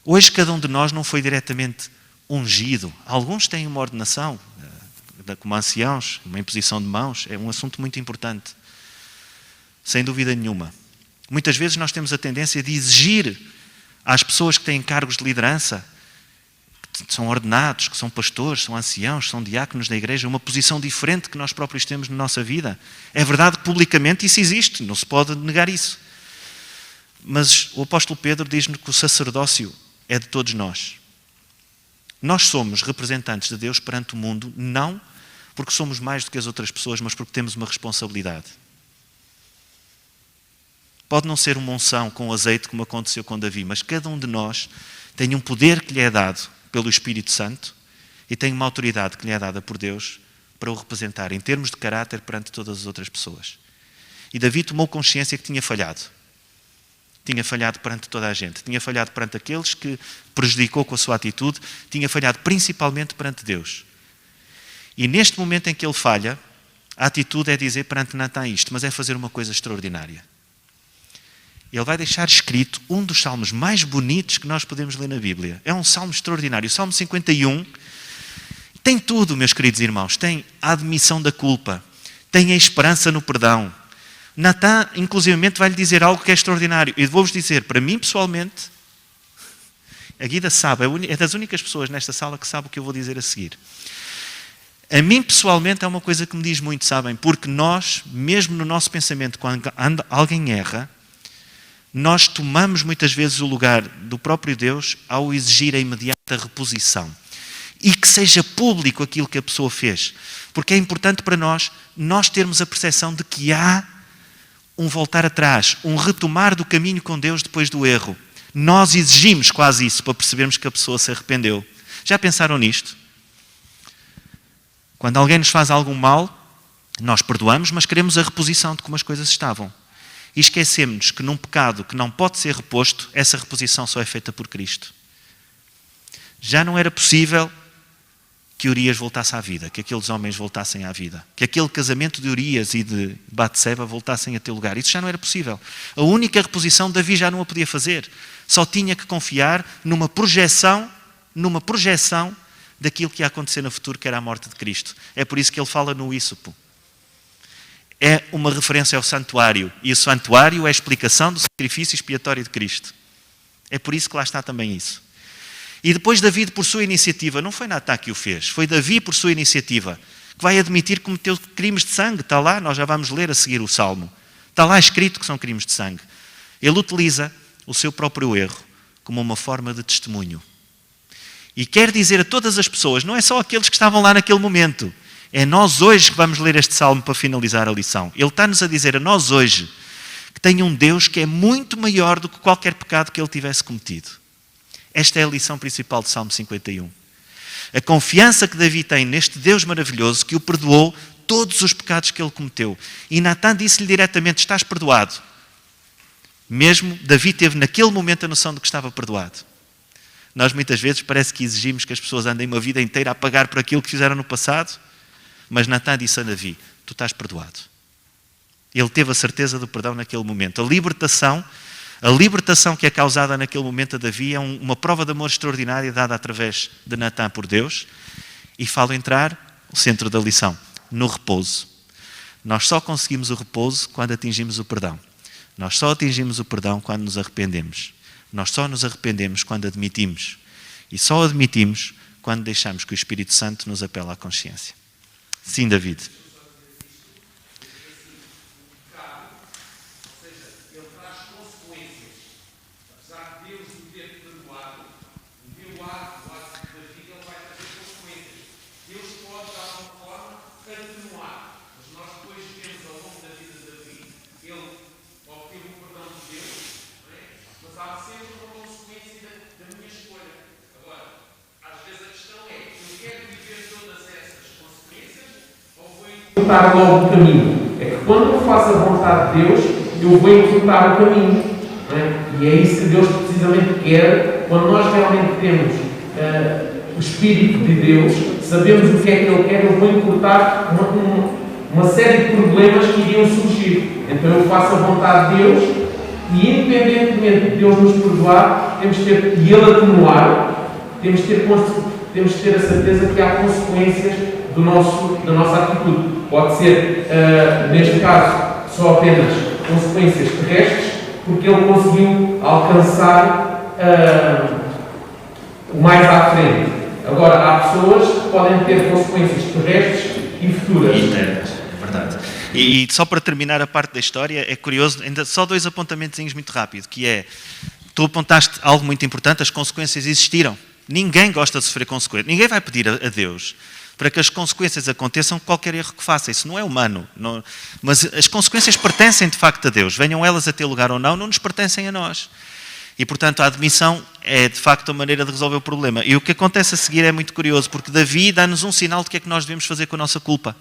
Hoje cada um de nós não foi diretamente ungido. Alguns têm uma ordenação. como anciãos, uma imposição de mãos, é um assunto muito importante. Sem dúvida nenhuma. Muitas vezes nós temos a tendência de exigir às pessoas que têm cargos de liderança, que são ordenados, que são pastores, são anciãos, são diáconos da igreja, uma posição diferente que nós próprios temos na nossa vida. É verdade que publicamente isso existe, não se pode negar isso. Mas o apóstolo Pedro diz-nos que o sacerdócio é de todos nós. Nós somos representantes de Deus perante o mundo, não porque somos mais do que as outras pessoas, mas porque temos uma responsabilidade. Pode não ser uma unção com azeite como aconteceu com Davi, mas cada um de nós tem um poder que lhe é dado pelo Espírito Santo e tem uma autoridade que lhe é dada por Deus para o representar em termos de caráter perante todas as outras pessoas. E Davi tomou consciência que tinha falhado. Tinha falhado perante toda a gente. Tinha falhado perante aqueles que prejudicou com a sua atitude. Tinha falhado principalmente perante Deus. E neste momento em que ele falha, a atitude é dizer perante Natã isto, mas é fazer uma coisa extraordinária. Ele vai deixar escrito um dos salmos mais bonitos que nós podemos ler na Bíblia. É um salmo extraordinário. O Salmo 51 tem tudo, meus queridos irmãos. Tem a admissão da culpa. Tem a esperança no perdão. Natã, inclusivamente, vai-lhe dizer algo que é extraordinário. E vou-vos dizer, para mim pessoalmente, a Guida sabe, é das únicas pessoas nesta sala que sabe o que eu vou dizer a seguir. A mim pessoalmente é uma coisa que me diz muito, sabem? Porque nós, mesmo no nosso pensamento, quando alguém erra, nós tomamos muitas vezes o lugar do próprio Deus ao exigir a imediata reposição. E que seja público aquilo que a pessoa fez. Porque é importante para nós termos a percepção de que há um voltar atrás, um retomar do caminho com Deus depois do erro. Nós exigimos quase isso para percebermos que a pessoa se arrependeu. Já pensaram nisto? Quando alguém nos faz algum mal, nós perdoamos, mas queremos a reposição de como as coisas estavam. E esquecemos que num pecado que não pode ser reposto, essa reposição só é feita por Cristo. Já não era possível que Urias voltasse à vida, que aqueles homens voltassem à vida, que aquele casamento de Urias e de Batseba voltassem a ter lugar. Isso já não era possível. A única reposição Davi já não a podia fazer. Só tinha que confiar numa projeção daquilo que ia acontecer no futuro, que era a morte de Cristo. É por isso que ele fala no Ísopo. É uma referência ao santuário. E o santuário é a explicação do sacrifício expiatório de Cristo. É por isso que lá está também isso. E depois Davi, por sua iniciativa, não foi Natã que o fez, foi Davi, por sua iniciativa, que vai admitir que cometeu crimes de sangue. Está lá, nós já vamos ler a seguir o Salmo. Está lá escrito que são crimes de sangue. Ele utiliza o seu próprio erro como uma forma de testemunho. E quer dizer a todas as pessoas, não é só aqueles que estavam lá naquele momento, é nós hoje que vamos ler este Salmo para finalizar a lição. Ele está-nos a dizer a nós hoje que tem um Deus que é muito maior do que qualquer pecado que ele tivesse cometido. Esta é a lição principal do Salmo 51. A confiança que Davi tem neste Deus maravilhoso que o perdoou todos os pecados que ele cometeu. E Natã disse-lhe diretamente, estás perdoado. Mesmo Davi teve naquele momento a noção de que estava perdoado. Nós muitas vezes parece que exigimos que as pessoas andem uma vida inteira a pagar por aquilo que fizeram no passado. Mas Natã disse a Davi, tu estás perdoado. Ele teve a certeza do perdão naquele momento. A libertação que é causada naquele momento a Davi é uma prova de amor extraordinária dada através de Natã por Deus. E falo entrar o centro da lição, no repouso. Nós só conseguimos o repouso quando atingimos o perdão. Nós só atingimos o perdão quando nos arrependemos. Nós só nos arrependemos quando admitimos. E só admitimos quando deixamos que o Espírito Santo nos apela à consciência. Sim, David.
Enfrentar logo o caminho. É que quando eu faço a vontade de Deus, eu vou enfrentar o caminho. Não é? E é isso que Deus precisamente quer, quando nós realmente temos o Espírito de Deus, sabemos o que é que Ele quer, eu vou encurtar uma série de problemas que iriam surgir. Então eu faço a vontade de Deus e, independentemente de Deus nos perdoar, temos que ter, e Ele atenuar, temos que ter a certeza que há consequências da nossa atitude. Pode ser, neste caso, só apenas consequências terrestres, porque ele conseguiu alcançar o mais à frente. Agora, há pessoas que podem ter consequências terrestres e futuras.
E eternas, é verdade. E só para terminar a parte da história, é curioso, ainda só 2 apontamentozinhos muito rápido, que é, tu apontaste algo muito importante, as consequências existiram. Ninguém gosta de sofrer consequências. Ninguém vai pedir a Deus para que as consequências aconteçam com qualquer erro que faça. Isso não é humano. Não, mas as consequências pertencem de facto a Deus. Venham elas a ter lugar ou não nos pertencem a nós. E, portanto, a admissão é, de facto, a maneira de resolver o problema. E o que acontece a seguir é muito curioso, porque Davi dá-nos um sinal do que é que nós devemos fazer com a nossa culpa.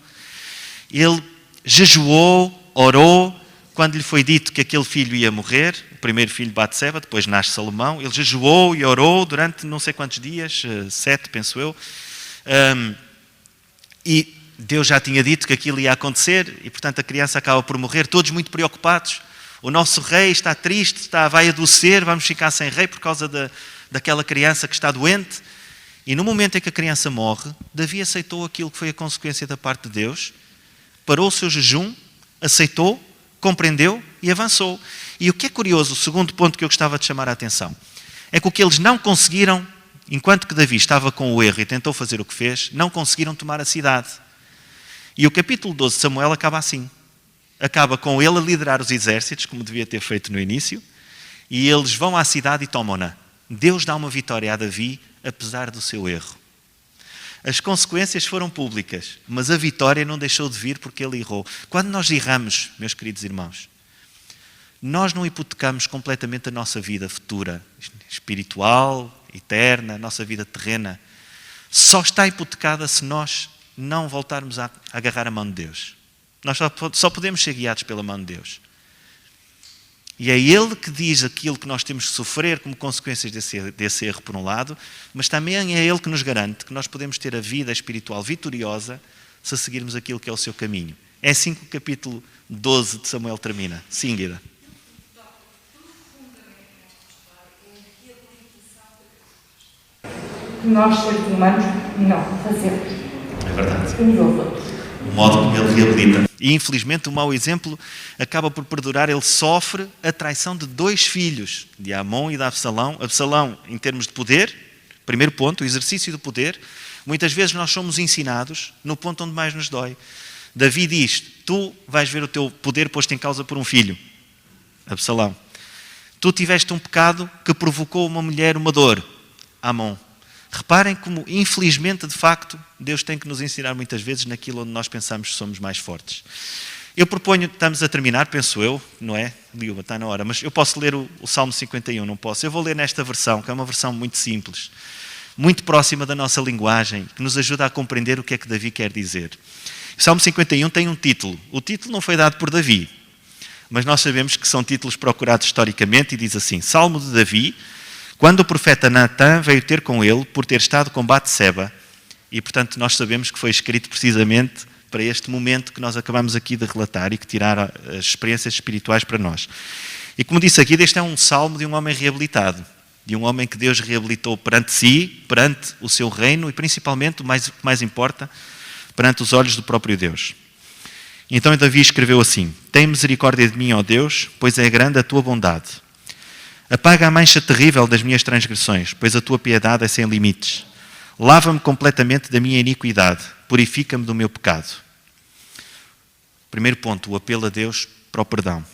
Ele jejuou, orou, quando lhe foi dito que aquele filho ia morrer, o primeiro filho de Batseba, depois nasce Salomão, ele jejuou e orou durante não sei quantos dias, 7, penso eu, e Deus já tinha dito que aquilo ia acontecer, e portanto a criança acaba por morrer, todos muito preocupados. O nosso rei está triste, vai adoecer, vamos ficar sem rei por causa daquela criança que está doente. E no momento em que a criança morre, Davi aceitou aquilo que foi a consequência da parte de Deus, parou o seu jejum, aceitou, compreendeu e avançou. E o que é curioso, o segundo ponto que eu gostava de chamar a atenção, é que o que eles não conseguiram, enquanto que Davi estava com o erro e tentou fazer o que fez, não conseguiram tomar a cidade. E o capítulo 12 de Samuel acaba assim. Acaba com ele a liderar os exércitos, como devia ter feito no início, e eles vão à cidade e tomam-na. Deus dá uma vitória a Davi, apesar do seu erro. As consequências foram públicas, mas a vitória não deixou de vir porque ele errou. Quando nós erramos, meus queridos irmãos, nós não hipotecamos completamente a nossa vida futura, espiritual, eterna, a nossa vida terrena. Só está hipotecada se nós não voltarmos a agarrar a mão de Deus. Nós só podemos ser guiados pela mão de Deus. E é Ele que diz aquilo que nós temos que sofrer como consequências desse erro, por um lado, mas também é Ele que nos garante que nós podemos ter a vida espiritual vitoriosa se seguirmos aquilo que é o seu caminho. É assim que o capítulo 12 de Samuel termina. Sim, Guida.
Nós, seres humanos, não fazemos.
É verdade.
Uns aos outros.
O modo como ele reabilita. E infelizmente o mau exemplo acaba por perdurar. Ele sofre a traição de 2 filhos, de Amon e de Absalão. Absalão, em termos de poder, primeiro ponto, o exercício do poder. Muitas vezes nós somos ensinados no ponto onde mais nos dói. Davi diz, tu vais ver o teu poder posto em causa por um filho. Absalão. Tu tiveste um pecado que provocou uma mulher uma dor. Amon. Reparem como, infelizmente, de facto, Deus tem que nos ensinar muitas vezes naquilo onde nós pensamos que somos mais fortes. Eu proponho, estamos a terminar, penso eu, não é? Liuba, está na hora, mas eu posso ler o Salmo 51, não posso? Eu vou ler nesta versão, que é uma versão muito simples, muito próxima da nossa linguagem, que nos ajuda a compreender o que é que Davi quer dizer. O Salmo 51 tem um título. O título não foi dado por Davi, mas nós sabemos que são títulos procurados historicamente e diz assim, Salmo de Davi, quando o profeta Natã veio ter com ele por ter estado com Batseba, e portanto nós sabemos que foi escrito precisamente para este momento que nós acabamos aqui de relatar e que tirar as experiências espirituais para nós. E como disse aqui, este é um salmo de um homem reabilitado, de um homem que Deus reabilitou perante si, perante o seu reino e principalmente, o que mais importa, perante os olhos do próprio Deus. Então Davi escreveu assim, tem misericórdia de mim, ó Deus, pois é grande a tua bondade. Apaga a mancha terrível das minhas transgressões, pois a tua piedade é sem limites. Lava-me completamente da minha iniquidade, purifica-me do meu pecado. Primeiro ponto, o apelo a Deus para o perdão.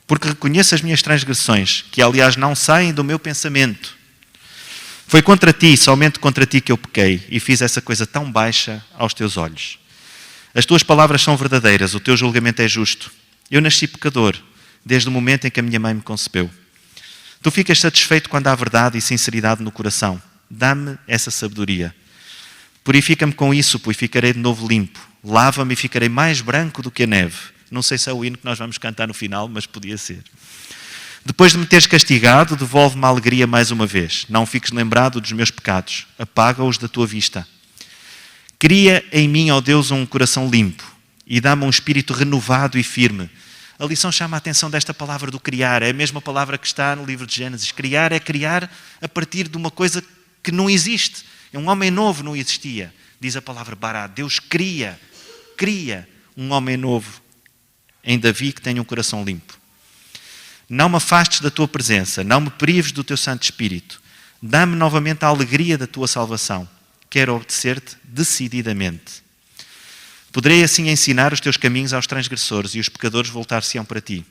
Porque reconheço as minhas transgressões, que aliás não saem do meu pensamento. Foi contra ti, somente contra ti que eu pequei, e fiz essa coisa tão baixa aos teus olhos. As tuas palavras são verdadeiras, o teu julgamento é justo. Eu nasci pecador, desde o momento em que a minha mãe me concebeu. Tu ficas satisfeito quando há verdade e sinceridade no coração. Dá-me essa sabedoria. Purifica-me com isso, e ficarei de novo limpo. Lava-me e ficarei mais branco do que a neve. Não sei se é o hino que nós vamos cantar no final, mas podia ser. Depois de me teres castigado, devolve-me a alegria mais uma vez. Não fiques lembrado dos meus pecados. Apaga-os da tua vista. Cria em mim, ó Deus, um coração limpo e dá-me um espírito renovado e firme. A lição chama a atenção desta palavra do criar. É a mesma palavra que está no livro de Gênesis. Criar é criar a partir de uma coisa que não existe. Um homem novo não existia. Diz a palavra bará. Deus cria um homem novo em Davi que tenha um coração limpo. Não me afastes da tua presença, não me prives do teu Santo Espírito. Dá-me novamente a alegria da tua salvação. Quero obedecer-te decididamente. Poderei assim ensinar os teus caminhos aos transgressores e os pecadores voltar-se-ão para ti.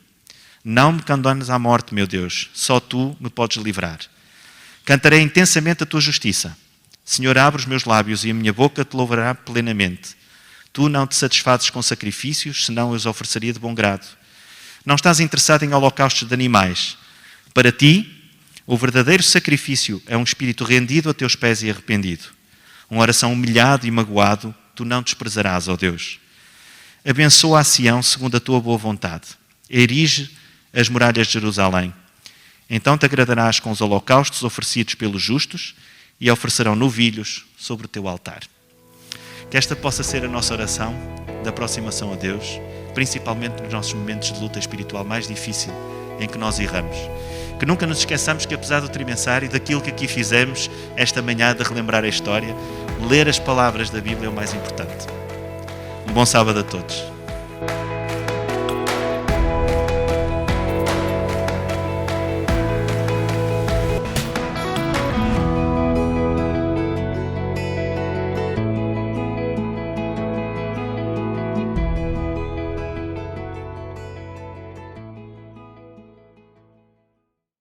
Não me condenes à morte, meu Deus, só tu me podes livrar. Cantarei intensamente a tua justiça. Senhor, abre os meus lábios e a minha boca te louvará plenamente. Tu não te satisfazes com sacrifícios, senão eu os ofereceria de bom grado. Não estás interessado em holocaustos de animais. Para ti, o verdadeiro sacrifício é um espírito rendido a teus pés e arrependido. Um coração humilhado e magoado, tu não desprezarás, ó Deus. Abençoa a Sião segundo a tua boa vontade. Erige as muralhas de Jerusalém. Então te agradarás com os holocaustos oferecidos pelos justos e oferecerão novilhos sobre o teu altar. Que esta possa ser a nossa oração de aproximação a Deus, principalmente nos nossos momentos de luta espiritual mais difícil em que nós erramos. Que nunca nos esqueçamos que, apesar do trimensário, daquilo que aqui fizemos esta manhã de relembrar a história, ler as palavras da Bíblia é o mais importante. Um bom sábado a todos.